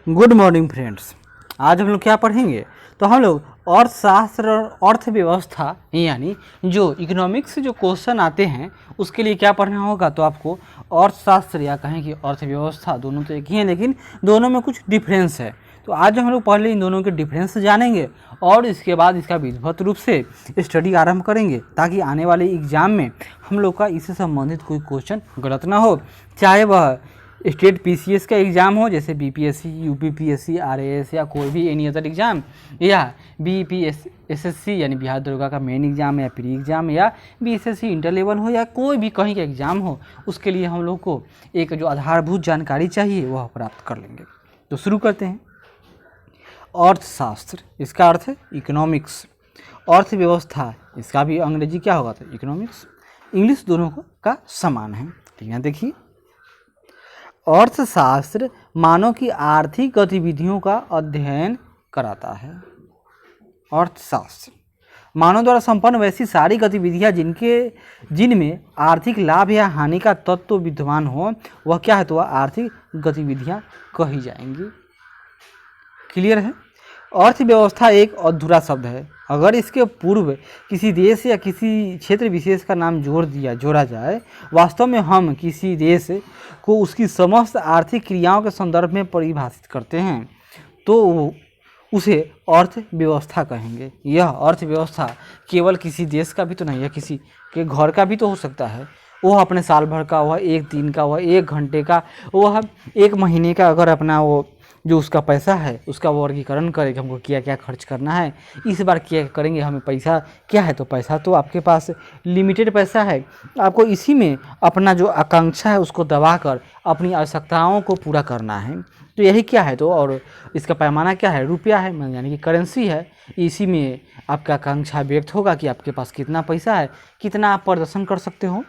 Good morning friends. आज हम लोग क्या पढ़ेंगे? तो हम लोग अर्थशास्त्र और अर्थव्यवस्था यानी जो इकोनॉमिक्स से जो क्वेश्चन आते हैं उसके लिए क्या पढ़ना होगा। तो आपको अर्थशास्त्र या कहें कि अर्थव्यवस्था दोनों तो एक ही हैं, लेकिन दोनों में कुछ डिफरेंस है। तो आज हम लोग पहले इन दोनों के डिफरेंस जानेंगे और इसके बाद इसका विधिवत रूप से स्टडी आरंभ करेंगे, ताकि आने वाले एग्जाम में हम लोग का इससे संबंधित कोई क्वेश्चन गलत ना हो, चाहे वह स्टेट पीसीएस का एग्ज़ाम हो जैसे बीपीएससी, यूपीपीएससी, आरएएस या कोई भी एनी अदर एग्ज़ाम, या बीपीएसएससी यानी बिहार दरोगा का मेन एग्ज़ाम या प्री एग्ज़ाम, या बीएसएससी इंटर लेवल हो या कोई भी कहीं का एग्ज़ाम हो, उसके लिए हम लोग को एक जो आधारभूत जानकारी चाहिए वह प्राप्त कर लेंगे। तो शुरू करते हैं। अर्थशास्त्र, इसका अर्थ है इकोनॉमिक्स। अर्थव्यवस्था, इसका भी अंग्रेजी क्या होगा? तो इकोनॉमिक्स। इंग्लिश दोनों का समान है। ठीक है, देखिए अर्थशास्त्र मानव की आर्थिक गतिविधियों का अध्ययन कराता है। अर्थशास्त्र मानव द्वारा संपन्न वैसी सारी गतिविधियां जिनमें आर्थिक लाभ या हानि का तत्व विद्यमान हो, वह क्या है? तो वह आर्थिक गतिविधियां कही जाएंगी। क्लियर है? अर्थव्यवस्था एक अधूरा शब्द है। अगर इसके पूर्व किसी देश या किसी क्षेत्र विशेष का नाम जोड़ा जाए, वास्तव में हम किसी देश को उसकी समस्त आर्थिक क्रियाओं के संदर्भ में परिभाषित करते हैं, तो उसे अर्थव्यवस्था कहेंगे। यह अर्थव्यवस्था केवल किसी देश का भी तो नहीं है, किसी के घर का भी तो हो सकता है। वह अपने साल भर का, वह एक दिन का, वह एक घंटे का, वह एक महीने का, अगर अपना वो जो उसका पैसा है उसका वर्गीकरण करें कि हमको क्या क्या खर्च करना है, इस बार क्या करेंगे, हमें पैसा क्या है। तो पैसा तो आपके पास लिमिटेड पैसा है, आपको इसी में अपना जो आकांक्षा है उसको दबाकर अपनी आवश्यकताओं को पूरा करना है। तो यही क्या है? तो और इसका पैमाना क्या है? रुपया है, यानी कि करेंसी है। इसी में आपका आकांक्षा व्यक्त होगा कि आपके पास कितना पैसा है, कितना आप प्रदर्शन कर सकते हो।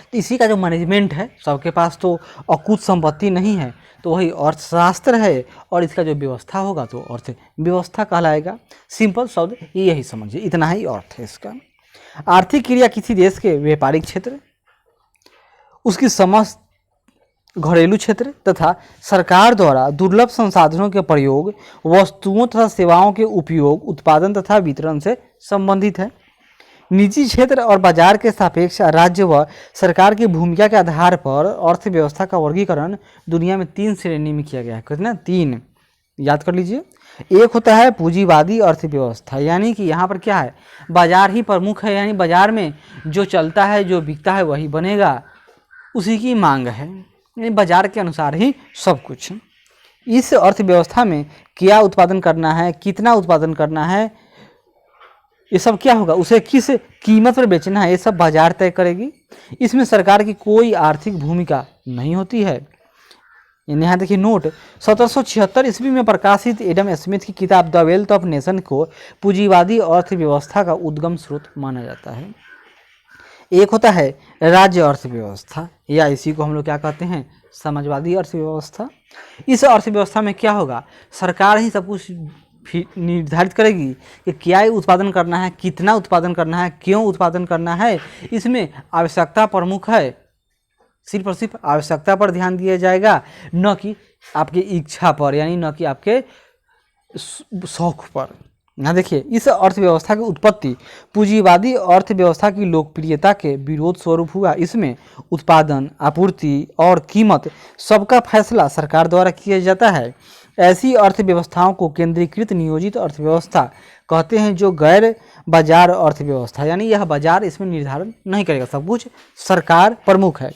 तो इसी का जो मैनेजमेंट है, सबके पास तो अकुत संपत्ति नहीं है, तो वही अर्थशास्त्र है, और इसका जो व्यवस्था होगा तो अर्थव्यवस्था कहलाएगा। सिंपल शब्द यही समझिए, इतना ही अर्थ है इसका। आर्थिक क्रिया किसी देश के व्यापारिक क्षेत्र, उसकी समस्त घरेलू क्षेत्र तथा सरकार द्वारा दुर्लभ संसाधनों के प्रयोग, वस्तुओं तथा सेवाओं के उपयोग, उत्पादन तथा वितरण से संबंधित है। निजी क्षेत्र और बाजार के सापेक्ष राज्य व सरकार की भूमिका के आधार पर अर्थव्यवस्था का वर्गीकरण दुनिया में 3 श्रेणी में किया गया है। कितना? 3, याद कर लीजिए। एक होता है पूंजीवादी अर्थव्यवस्था, यानी कि यहाँ पर क्या है? बाजार ही प्रमुख है, यानी बाजार में जो चलता है, जो बिकता है वही बनेगा, उसी की मांग है, यानी बाजार के अनुसार ही सब कुछ। इस अर्थव्यवस्था में क्या उत्पादन करना है, कितना उत्पादन करना है, ये सब क्या होगा, उसे किस कीमत पर बेचना है, ये सब बाजार तय करेगी। इसमें सरकार की कोई आर्थिक भूमिका नहीं होती है। यहाँ देखिए नोट, 1776 ईस्वी में प्रकाशित एडम स्मिथ की किताब द वेल्थ ऑफ नेशन को पूंजीवादी अर्थव्यवस्था का उद्गम स्रोत माना जाता है। एक होता है राज्य अर्थव्यवस्था, या इसी को हम लोग क्या कहते हैं? समाजवादी अर्थव्यवस्था। इस अर्थव्यवस्था में क्या होगा? सरकार ही सब कुछ निर्धारित करेगी कि क्या उत्पादन करना है, कितना उत्पादन करना है, क्यों उत्पादन करना है। इसमें आवश्यकता प्रमुख है, सिर्फ और सिर्फ आवश्यकता पर ध्यान दिया जाएगा, न कि आपकी इच्छा पर, यानी न कि आपके शौक पर। ना देखिए, इस अर्थव्यवस्था की उत्पत्ति पूंजीवादी अर्थव्यवस्था की लोकप्रियता के विरोध स्वरूप हुआ। इसमें उत्पादन, आपूर्ति और कीमत सबका फैसला सरकार द्वारा किया जाता है। ऐसी अर्थव्यवस्थाओं को केंद्रीकृत नियोजित अर्थव्यवस्था कहते हैं, जो गैर बाजार अर्थव्यवस्था, यानी यह बाजार इसमें निर्धारण नहीं करेगा, सब कुछ सरकार प्रमुख है।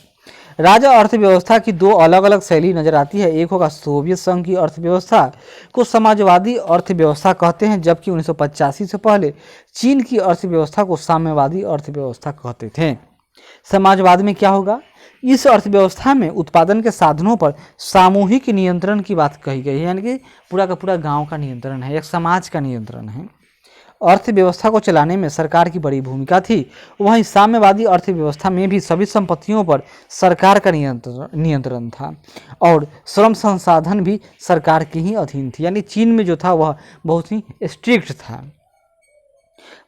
राज्य अर्थव्यवस्था की 2 अलग अलग शैली नजर आती है। एक होगा सोवियत संघ की अर्थव्यवस्था को समाजवादी अर्थव्यवस्था कहते हैं, जबकि 1985 से पहले चीन की अर्थव्यवस्था को साम्यवादी अर्थव्यवस्था कहते थे। समाजवाद में क्या होगा? इस अर्थव्यवस्था में उत्पादन के साधनों पर सामूहिक नियंत्रण की बात कही गई है, यानी कि पूरा का पूरा गांव का नियंत्रण है, एक समाज का नियंत्रण है। अर्थव्यवस्था को चलाने में सरकार की बड़ी भूमिका थी। वहीं साम्यवादी अर्थव्यवस्था में भी सभी संपत्तियों पर सरकार का नियंत्रण था, और श्रम संसाधन भी सरकार के ही अधीन थी, यानी चीन में जो था वह बहुत ही स्ट्रिक्ट था।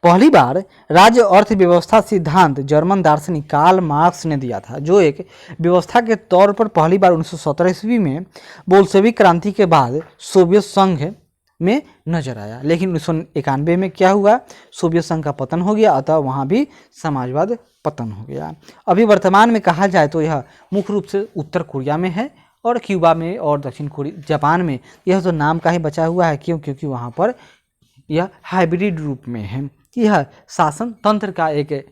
पहली बार राज्य अर्थव्यवस्था सिद्धांत जर्मन दार्शनिक कार्ल मार्क्स ने दिया था, जो एक व्यवस्था के तौर पर पहली बार 1917 ईस्वी में बोल्शेविक क्रांति के बाद सोवियत संघ में नजर आया। लेकिन 1991 में क्या हुआ, सोवियत संघ का पतन हो गया, अतः वहाँ भी समाजवाद पतन हो गया। अभी वर्तमान में कहा जाए तो यह मुख्य रूप से उत्तर कोरिया में है और क्यूबा में और दक्षिण कोरिया, जापान में यह तो नाम का ही बचा हुआ है, क्योंकि वहाँ पर यह हाइब्रिड रूप में है। यह शासन तंत्र का एक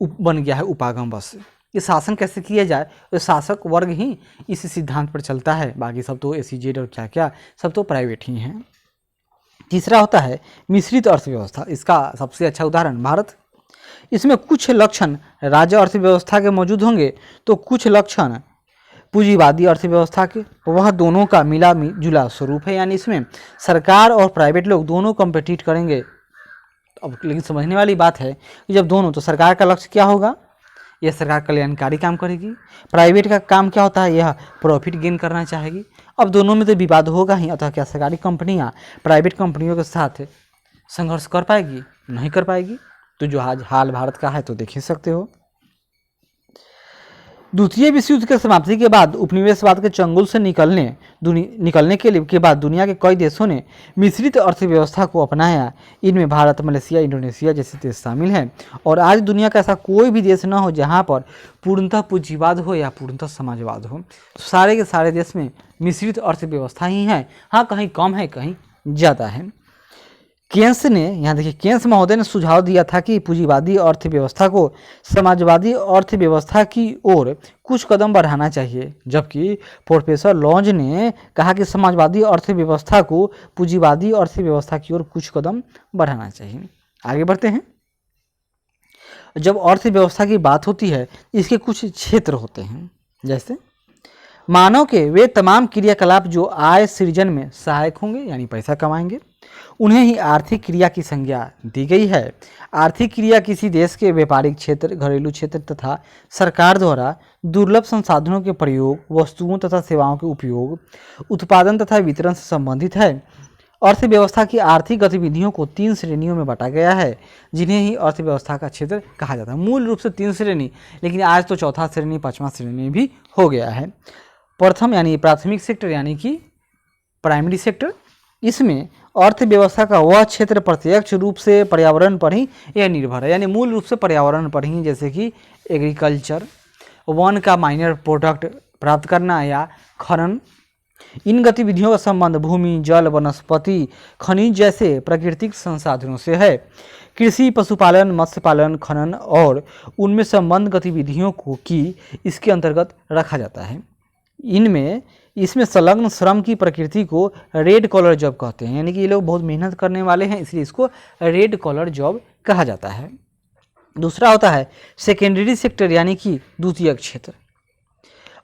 बन गया है उपागम। बस ये शासन कैसे किया जाए, तो शासक वर्ग ही इस सिद्धांत पर चलता है, बाकी सब तो एसीजेड और क्या क्या सब तो प्राइवेट ही हैं। तीसरा होता है मिश्रित अर्थव्यवस्था। इसका सबसे अच्छा उदाहरण भारत। इसमें कुछ लक्षण राज्य अर्थव्यवस्था के मौजूद होंगे तो कुछ लक्षण पूंजीवादी अर्थव्यवस्था के। वह दोनों का मिला जुला स्वरूप है, यानी इसमें सरकार और प्राइवेट लोग दोनों कम्पिटिट करेंगे। अब लेकिन समझने वाली बात है कि जब दोनों, तो सरकार का लक्ष्य क्या होगा, यह सरकार कल्याणकारी काम करेगी। प्राइवेट का काम क्या होता है, यह प्रॉफिट गेन करना चाहेगी। अब दोनों में तो विवाद होगा ही, अतः क्या सरकारी कंपनियां प्राइवेट कंपनियों के साथ संघर्ष कर पाएगी, नहीं कर पाएगी। तो जो आज हाल भारत का है तो देख ही सकते हो। द्वितीय विश्व युद्ध की समाप्ति के बाद उपनिवेशवाद के चंगुल से निकलने के बाद दुनिया के कई देशों ने मिश्रित अर्थव्यवस्था को अपनाया। इनमें भारत, मलेशिया, इंडोनेशिया जैसे देश शामिल हैं। और आज दुनिया का ऐसा कोई भी देश न हो जहां पर पूर्णतः पूंजीवाद हो या पूर्णतः समाजवाद हो। सारे के सारे देश में मिश्रित अर्थव्यवस्था ही है। हाँ, कहीं कम है, कहीं ज़्यादा है। केन्स ने, यहाँ देखिए, केन्स महोदय ने सुझाव दिया था कि पूंजीवादी अर्थव्यवस्था को समाजवादी अर्थव्यवस्था की ओर कुछ कदम बढ़ाना चाहिए, जबकि प्रोफेसर लॉन्ज ने कहा कि समाजवादी अर्थव्यवस्था को पूंजीवादी अर्थव्यवस्था की ओर कुछ कदम बढ़ाना चाहिए। आगे बढ़ते हैं। जब अर्थव्यवस्था की बात होती है, इसके कुछ क्षेत्र होते हैं, जैसे मानव के वे तमाम क्रियाकलाप जो आय सृजन में सहायक होंगे, यानी पैसा कमाएंगे, उन्हें ही आर्थिक क्रिया की संज्ञा दी गई है। आर्थिक क्रिया किसी देश के व्यापारिक क्षेत्र, घरेलू क्षेत्र तथा सरकार द्वारा दुर्लभ संसाधनों के प्रयोग, वस्तुओं तथा सेवाओं के उपयोग, उत्पादन तथा वितरण से संबंधित है। अर्थव्यवस्था की आर्थिक गतिविधियों को 3 श्रेणियों में बांटा गया है, जिन्हें ही अर्थव्यवस्था का क्षेत्र कहा जाता है। मूल रूप से 3 श्रेणी, लेकिन आज तो चौथा श्रेणी, 5वां श्रेणी भी हो गया है। प्रथम यानी प्राथमिक सेक्टर, यानी कि प्राइमरी सेक्टर। इसमें अर्थव्यवस्था का वह क्षेत्र प्रत्यक्ष रूप से पर्यावरण पर ही यह निर्भर है, यानी मूल रूप से पर्यावरण पर ही, जैसे कि एग्रीकल्चर, वन का माइनर प्रोडक्ट प्राप्त करना या खनन। इन गतिविधियों का संबंध भूमि, जल, वनस्पति, खनिज जैसे प्राकृतिक संसाधनों से है। कृषि, पशुपालन, मत्स्य पालन, खनन और उनमें संबंध गतिविधियों को की इसके अंतर्गत रखा जाता है। इसमें संलग्न श्रम की प्रकृति को रेड कॉलर जॉब कहते हैं, यानी कि ये लोग बहुत मेहनत करने वाले हैं, इसलिए इसको रेड कॉलर जॉब कहा जाता है। दूसरा होता है सेकेंडरी सेक्टर, यानी कि द्वितीयक क्षेत्र।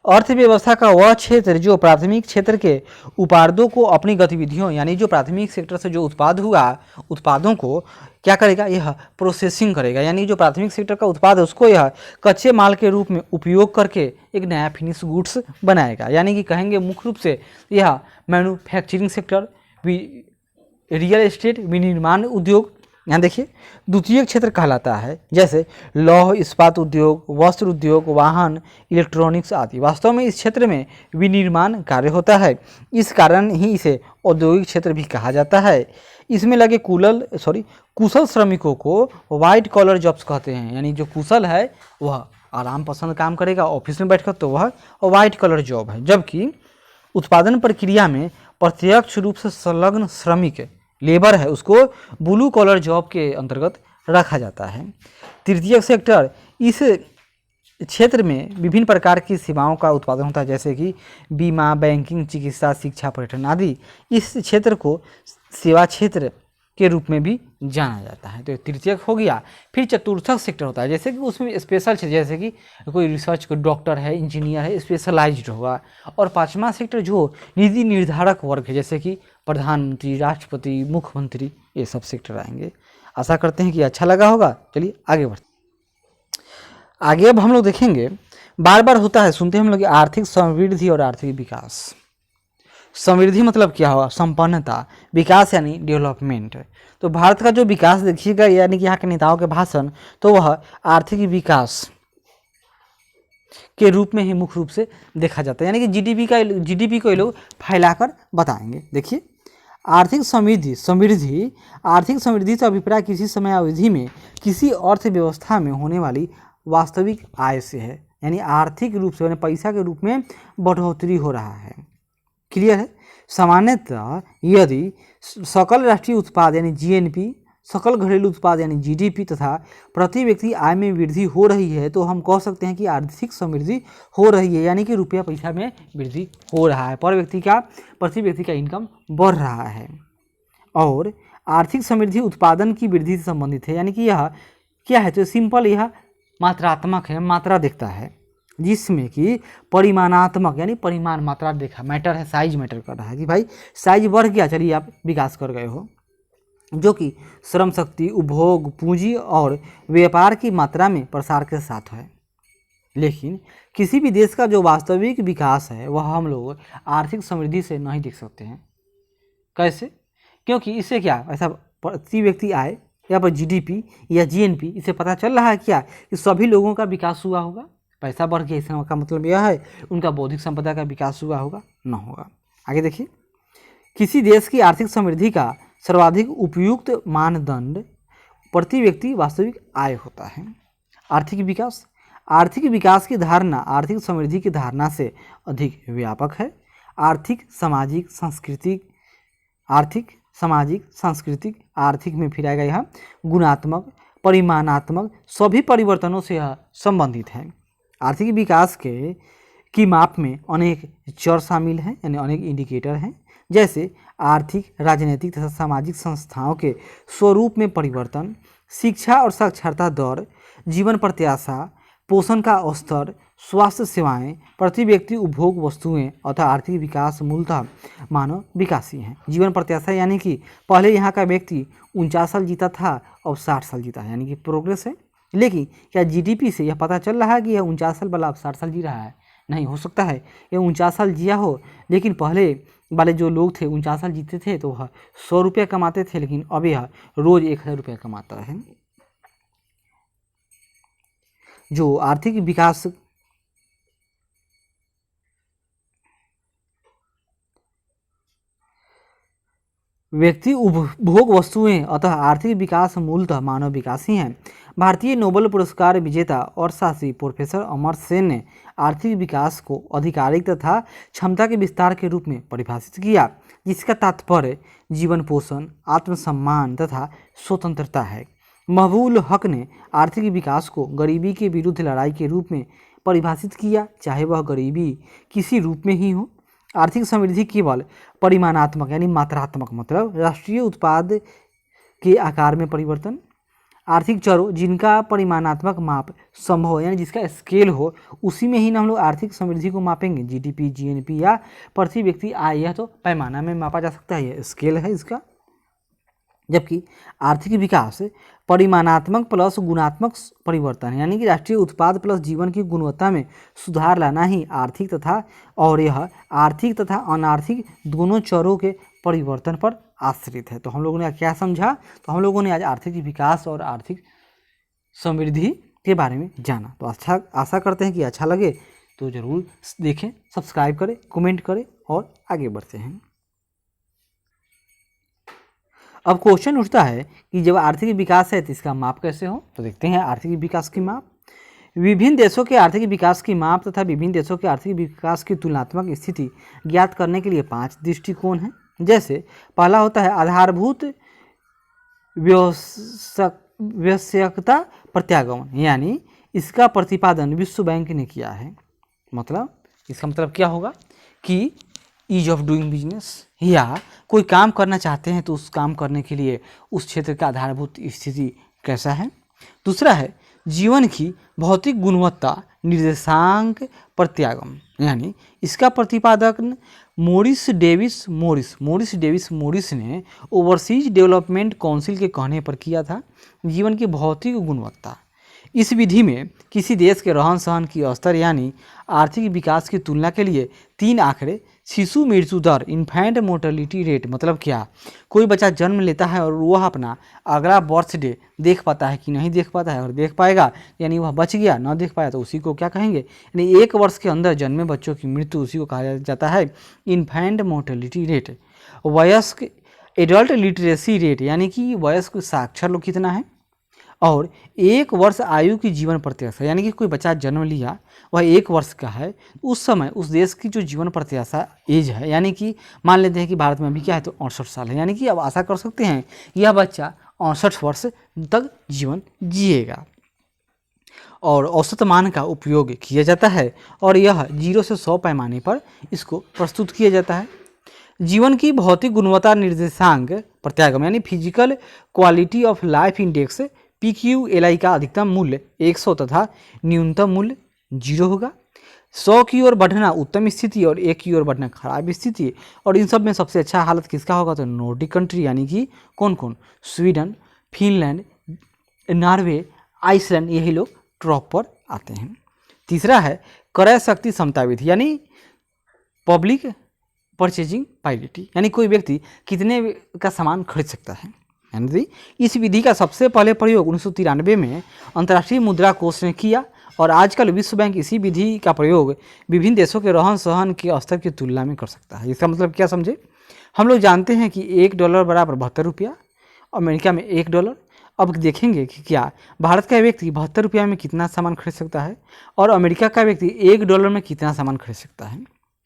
अर्थव्यवस्था का वह क्षेत्र जो प्राथमिक क्षेत्र के उत्पादों को अपनी गतिविधियों, यानी जो प्राथमिक सेक्टर से जो उत्पाद हुआ, उत्पादों को क्या करेगा, यह प्रोसेसिंग करेगा, यानी जो प्राथमिक सेक्टर का उत्पाद है उसको यह कच्चे माल के रूप में उपयोग करके एक नया फिनिश गुड्स बनाएगा। यानी कि कहेंगे मुख्य रूप से यह मैन्युफैक्चरिंग सेक्टर, रियल एस्टेट, विनिर्माण उद्योग, यहाँ देखिए द्वितीय क्षेत्र कहलाता है, जैसे लौह इस्पात उद्योग, वस्त्र उद्योग, वाहन, इलेक्ट्रॉनिक्स आदि। वास्तव में इस क्षेत्र में विनिर्माण कार्य होता है, इस कारण ही इसे औद्योगिक क्षेत्र भी कहा जाता है। इसमें लगे कुशल श्रमिकों को वाइट कॉलर जॉब्स कहते हैं, यानी जो कुशल है वह आराम पसंद काम करेगा ऑफिस में बैठकर, तो वह वाइट कॉलर जॉब है। जबकि उत्पादन प्रक्रिया में प्रत्यक्ष रूप से संलग्न श्रमिक लेबर है, उसको ब्लू कॉलर जॉब के अंतर्गत रखा जाता है। तृतीय सेक्टर, इस क्षेत्र में विभिन्न प्रकार की सेवाओं का उत्पादन होता है, जैसे कि बीमा, बैंकिंग, चिकित्सा, शिक्षा, पर्यटन आदि। इस क्षेत्र को सेवा क्षेत्र के रूप में भी जाना जाता है। तो तृतीयक हो गया। फिर चतुर्थक सेक्टर होता है, जैसे कि उसमें स्पेशल क्षेत्र, जैसे कि कोई रिसर्च, कोई डॉक्टर है, इंजीनियर है, स्पेशलाइज्ड होगा। और 5वां सेक्टर जो नीति निर्धारक वर्ग है, जैसे कि प्रधानमंत्री, राष्ट्रपति, मुख्यमंत्री, ये सब सेक्टर आएंगे। आशा करते हैं कि अच्छा लगा होगा। चलिए आगे बढ़ते। आगे अब हम लोग देखेंगे, बार बार होता है, सुनते हैं हम लोग, आर्थिक समृद्धि और आर्थिक विकास। समृद्धि मतलब क्या हुआ? संपन्नता। विकास यानी डेवलपमेंट। तो भारत का जो विकास देखिएगा, यानी कि यहाँ के नेताओं के भाषण, तो वह आर्थिक विकास के रूप में ही मुख्य रूप से देखा जाता है, यानी कि जीडीपी को ये लोग फैलाकर बताएंगे। देखिए, आर्थिक समृद्धि से अभिप्राय किसी समय अवधि में किसी अर्थव्यवस्था में होने वाली वास्तविक आय से है, यानी आर्थिक रूप से, यानी पैसा के रूप में बढ़ोतरी हो रहा है। क्लियर है? सामान्यतः यदि सकल राष्ट्रीय उत्पाद यानी जीएनपी, सकल घरेलू उत्पाद यानी जीडीपी तथा प्रति व्यक्ति आय में वृद्धि हो रही है, तो हम कह सकते हैं कि आर्थिक समृद्धि हो रही है, यानी कि रुपया पैसा में वृद्धि हो रहा है, प्रति व्यक्ति का इनकम बढ़ रहा है। और आर्थिक समृद्धि उत्पादन की वृद्धि से संबंधित है, यानी कि यह क्या है? तो सिंपल यह मात्रात्मक है, मात्रा देखता है, जिसमें कि परिमाणात्मक यानी परिमाण मात्रा देखा मैटर है, साइज मैटर कर रहा है कि भाई साइज बढ़ गया, चलिए आप विकास कर गए हो, जो कि श्रम शक्ति, उपभोग, पूंजी और व्यापार की मात्रा में प्रसार के साथ है। लेकिन किसी भी देश का जो वास्तविक विकास है वह हम लोग आर्थिक समृद्धि से नहीं देख सकते हैं। कैसे? क्योंकि इससे क्या, ऐसा प्रति व्यक्ति आय या पर जीडीपी या जीएनपी, इससे पता चल रहा है क्या कि सभी लोगों का विकास हुआ होगा, पैसा बढ़ गया, इसका मतलब यह है उनका बौद्धिक संपदा का विकास हुआ होगा? न होगा। आगे देखिए, किसी देश की आर्थिक समृद्धि का सर्वाधिक उपयुक्त मानदंड प्रति व्यक्ति वास्तविक आय होता है। आर्थिक विकास की धारणा आर्थिक समृद्धि की धारणा से अधिक व्यापक है। आर्थिक सामाजिक सांस्कृतिक आर्थिक में फिर आएगा यह गुणात्मक, परिमाणात्मक सभी परिवर्तनों से यह संबंधित है। आर्थिक विकास की माप में अनेक चर शामिल हैं, यानी अनेक इंडिकेटर हैं, जैसे आर्थिक, राजनीतिक तथा सामाजिक संस्थाओं के स्वरूप में परिवर्तन, शिक्षा और साक्षरता दर, जीवन प्रत्याशा, पोषण का स्तर, स्वास्थ्य सेवाएं, प्रति व्यक्ति उपभोग वस्तुएं, अतः आर्थिक विकास मूलतः मानव विकासी हैं। जीवन प्रत्याशा यानी कि पहले यहाँ का व्यक्ति 49 साल जीता था, अब 60 साल जीता है, यानी कि प्रोग्रेस है। लेकिन क्या जीडीपी से यह पता चल रहा है कि यह 49 साल वाला अब 60 साल जी रहा है? नहीं, हो सकता है ये 49 साल जिया हो, लेकिन पहले वाले जो लोग थे 49 साल जीते थे तो वह 100 रुपये कमाते थे, लेकिन अब यह रोज 1000 रुपये कमाता है। जो आर्थिक विकास व्यक्ति उपभोग वस्तुएं, अतः आर्थिक विकास मूलतः मानव विकासी हैं। भारतीय नोबेल पुरस्कार विजेता अर्थशास्त्री प्रोफेसर अमर्त्य सेन ने आर्थिक विकास को आधिकारिक तथा क्षमता के विस्तार के रूप में परिभाषित किया, जिसका तात्पर्य जीवन पोषण, आत्मसम्मान तथा स्वतंत्रता है। महबूल हक ने आर्थिक विकास को गरीबी के विरुद्ध लड़ाई के रूप में परिभाषित किया, चाहे वह गरीबी किसी रूप में ही हो। आर्थिक समृद्धि केवल परिमाणात्मक यानी मात्रात्मक, मतलब राष्ट्रीय उत्पाद के आकार में परिवर्तन, आर्थिक चरों जिनका परिमाणात्मक माप संभव है, यानी जिसका स्केल हो, उसी में ही ना हम लोग आर्थिक समृद्धि को मापेंगे। जीडीपी, जीएनपी या प्रति व्यक्ति आय, यह तो पैमाना में मापा जा सकता है, यह स्केल है इसका। जबकि आर्थिक विकास परिमाणात्मक प्लस गुणात्मक परिवर्तन, यानी कि राष्ट्रीय उत्पाद प्लस जीवन की गुणवत्ता में सुधार लाना ही आर्थिक तथा अनार्थिक दोनों चरों के परिवर्तन पर आश्रित है। तो हम लोगों ने क्या समझा? तो हम लोगों ने आज आर्थिक विकास और आर्थिक समृद्धि के बारे में जाना। तो आशा करते हैं कि अच्छा लगे तो ज़रूर देखें, सब्सक्राइब करें, कमेंट करें और आगे बढ़ते हैं। अब क्वेश्चन उठता है कि जब आर्थिक विकास है तो इसका माप कैसे हो? तो देखते हैं आर्थिक विकास की माप। विभिन्न देशों के आर्थिक विकास की माप तथा विभिन्न देशों के आर्थिक विकास की तुलनात्मक स्थिति ज्ञात करने के लिए 5 दृष्टिकोण हैं। जैसे पहला होता है आधारभूत आवश्यकता प्रत्यागमन, यानी इसका प्रतिपादन विश्व बैंक ने किया है। मतलब इसका मतलब क्या होगा कि ईज ऑफ डूइंग बिजनेस, या कोई काम करना चाहते हैं तो उस काम करने के लिए उस क्षेत्र का आधारभूत स्थिति कैसा है। दूसरा है जीवन की भौतिक गुणवत्ता निर्देशांक प्रत्यागम, यानी इसका प्रतिपादन मोरिस डेविस मोरिस ने ओवरसीज डेवलपमेंट काउंसिल के कहने पर किया था। जीवन की भौतिक गुणवत्ता, इस विधि में किसी देश के रहन सहन की स्तर यानी आर्थिक विकास की तुलना के लिए 3 आंकड़े शिशु मृत्यु दर, इन्फेंट मोर्टेलिटी रेट, मतलब क्या, कोई बच्चा जन्म लेता है और वह अपना अगला बर्थडे देख पाता है कि नहीं देख पाता है, और देख पाएगा यानी वह बच गया, ना देख पाया तो उसी को क्या कहेंगे, यानी 1 वर्ष के अंदर जन्मे बच्चों की मृत्यु, उसी को कहा जाता है इन्फेंट मोर्टेलिटी रेट। वयस्क एडल्ट लिटरेसी रेट, यानी कि वयस्क साक्षर लोग कितना है, और 1 वर्ष आयु की जीवन प्रत्याशा, यानी कि कोई बच्चा जन्म लिया वह 1 वर्ष का है, उस समय उस देश की जो जीवन प्रत्याशा एज है, यानी कि मान लेते हैं कि भारत में अभी क्या है तो 68 साल है, यानी कि अब आशा कर सकते हैं यह बच्चा 68 वर्ष तक जीवन जिएगा। और औसत मान का उपयोग किया जाता है और यह 0 से 100 पैमाने पर इसको प्रस्तुत किया जाता है। जीवन की भौतिक गुणवत्ता निर्देशांक प्रत्यागम, यानी physical quality of life index PQLI का अधिकतम मूल्य 100 तथा न्यूनतम मूल्य 0 होगा। 100 की ओर बढ़ना उत्तम स्थिति और 1 की ओर बढ़ना खराब स्थिति, और इन सब में सबसे अच्छा हालत किसका होगा तो नॉर्डिक कंट्री, यानी कि कौन कौन, स्वीडन, फिनलैंड, नॉर्वे, आइसलैंड, यही लोग टॉप पर आते हैं। तीसरा है क्रय शक्ति समता विधि, यानी पब्लिक परचेजिंग पायरिटी, यानी कोई व्यक्ति कितने का सामान खरीद सकता है। यानी इस विधि का सबसे पहले प्रयोग 1993 में अंतर्राष्ट्रीय मुद्रा कोष ने किया, और आजकल विश्व बैंक इसी विधि का प्रयोग विभिन्न देशों के रहन सहन के स्तर की तुलना में कर सकता है। इसका मतलब क्या समझे, हम लोग जानते हैं कि $1 बराबर 72 रुपया, अमेरिका में $1। अब देखेंगे कि क्या भारत का व्यक्ति 72 रुपया में कितना सामान खरीद सकता है और अमेरिका का व्यक्ति $1 में कितना सामान खरीद सकता है।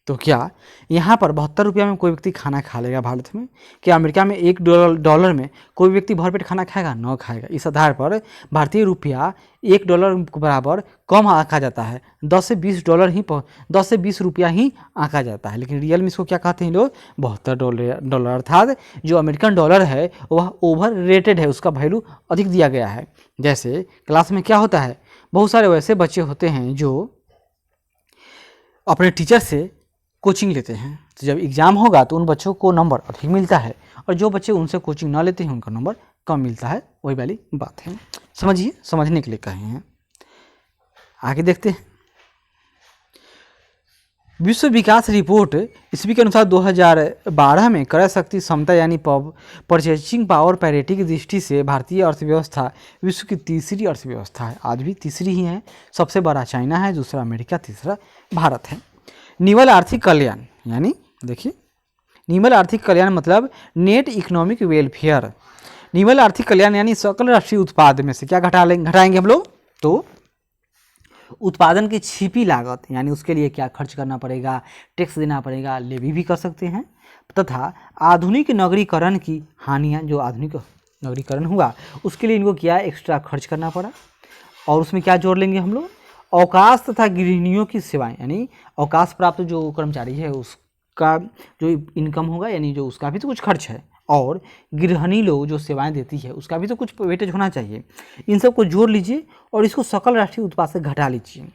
तो क्या यहाँ पर 72 रुपया में कोई व्यक्ति खाना खा लेगा भारत में, क्या अमेरिका में $1 में कोई व्यक्ति भरपेट खाना खाएगा, न खाएगा। इस आधार पर भारतीय रुपया $1 के बराबर कम आंका जाता है, 10 से 20 रुपया ही आंका जाता है, लेकिन रियल में इसको क्या कहते हैं लोग, $72, अर्थात जो अमेरिकन डॉलर है वह ओवर रेटेड है, उसका वैल्यू अधिक दिया गया है। जैसे क्लास में क्या होता है, बहुत सारे वैसे बच्चे होते हैं जो अपने टीचर से कोचिंग लेते हैं, तो जब एग्ज़ाम होगा तो उन बच्चों को नंबर अधिक मिलता है, और जो बच्चे उनसे कोचिंग ना लेते हैं उनका नंबर कम मिलता है। वही वाली बात है, समझिए, समझने के लिए कहे हैं। आगे देखते हैं। विश्व विकास रिपोर्ट ईस्वी के अनुसार 2012 में क्रय शक्ति क्षमता यानी परचेजिंग पावर पैरिटी की दृष्टि से भारतीय अर्थव्यवस्था विश्व की तीसरी अर्थव्यवस्था है, आज भी तीसरी ही है। सबसे बड़ा चाइना है, दूसरा अमेरिका, तीसरा भारत है। निवल आर्थिक कल्याण, यानी देखिए निवल आर्थिक कल्याण मतलब नेट इकोनॉमिक वेलफेयर। निवल आर्थिक कल्याण यानी सकल राष्ट्रीय उत्पाद में से क्या घटाएंगे हम लोग, तो उत्पादन की छिपी लागत, यानी उसके लिए क्या खर्च करना पड़ेगा, टैक्स देना पड़ेगा, लेवी भी कर सकते हैं, तथा आधुनिक नगरीकरण की हानियाँ, जो आधुनिक नगरीकरण हुआ उसके लिए इनको क्या एक्स्ट्रा खर्च करना पड़ा। और उसमें क्या जोड़ लेंगे हम लोग, अवकाश तथा गृहिणियों की सेवाएं, यानी अवकाश प्राप्त जो कर्मचारी है उसका जो इनकम होगा, यानी जो उसका भी तो कुछ खर्च है, और गृहिणी लोग जो सेवाएं देती है उसका भी तो कुछ वेटेज होना चाहिए। इन सब को जोड़ लीजिए और इसको सकल राष्ट्रीय उत्पाद से घटा लीजिए,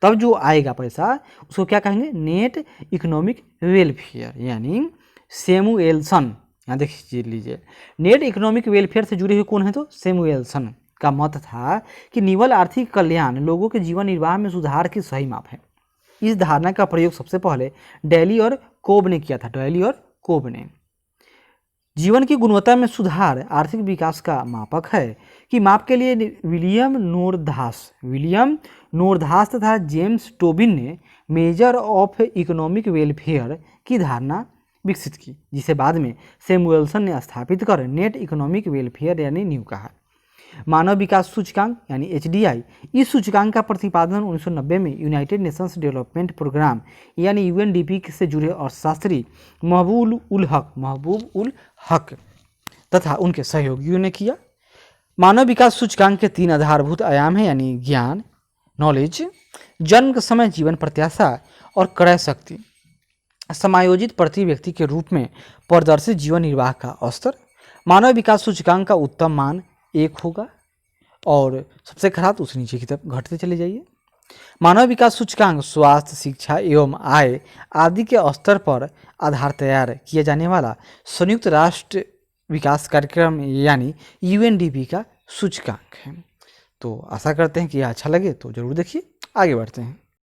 तब जो आएगा पैसा उसको क्या कहेंगे, नेट इकोनॉमिक वेलफेयर, यानी सैमुएल्सन। यहाँ देख लीजिए, नेट इकोनॉमिक वेलफेयर से जुड़े हुए कौन है, तो सैमुएल्सन का मत था कि निवल आर्थिक कल्याण लोगों के जीवन निर्वाह में सुधार की सही माप है। इस धारणा का प्रयोग सबसे पहले डेली और कोब ने किया था, डेली और कोब ने। जीवन की गुणवत्ता में सुधार आर्थिक विकास का मापक है कि माप के लिए विलियम नोरधास तथा जेम्स टोबिन ने मेजर ऑफ इकोनॉमिक वेलफेयर की धारणा विकसित की, जिसे बाद में सैमुएल्सन ने स्थापित कर नेट इकोनॉमिक वेलफेयर यानी न्यू कहा। मानव विकास सूचकांक यानी HDI, इस सूचकांक का प्रतिपादन 1990 में यूनाइटेड नेशंस डेवलपमेंट प्रोग्राम यानी UNDP से जुड़े अर्थशास्त्री महबूब उल हक तथा उनके सहयोगियों ने किया। मानव विकास सूचकांक के 3 आधारभूत आयाम हैं, यानी ज्ञान, नॉलेज, जन्म के समय जीवन प्रत्याशा, और क्रय शक्ति समायोजित प्रति व्यक्ति के रूप में प्रदर्शित जीवन निर्वाह का स्तर। मानव विकास सूचकांक का उत्तम मान 1 होगा और सबसे खराब उस नीचे की तरफ घटते चले जाइए। मानव विकास सूचकांक स्वास्थ्य, शिक्षा एवं आय आदि के स्तर पर आधार तैयार किया जाने वाला संयुक्त राष्ट्र विकास कार्यक्रम यानी UNDP का सूचकांक है। तो आशा करते हैं कि यह अच्छा लगे, तो जरूर देखिए। आगे बढ़ते हैं।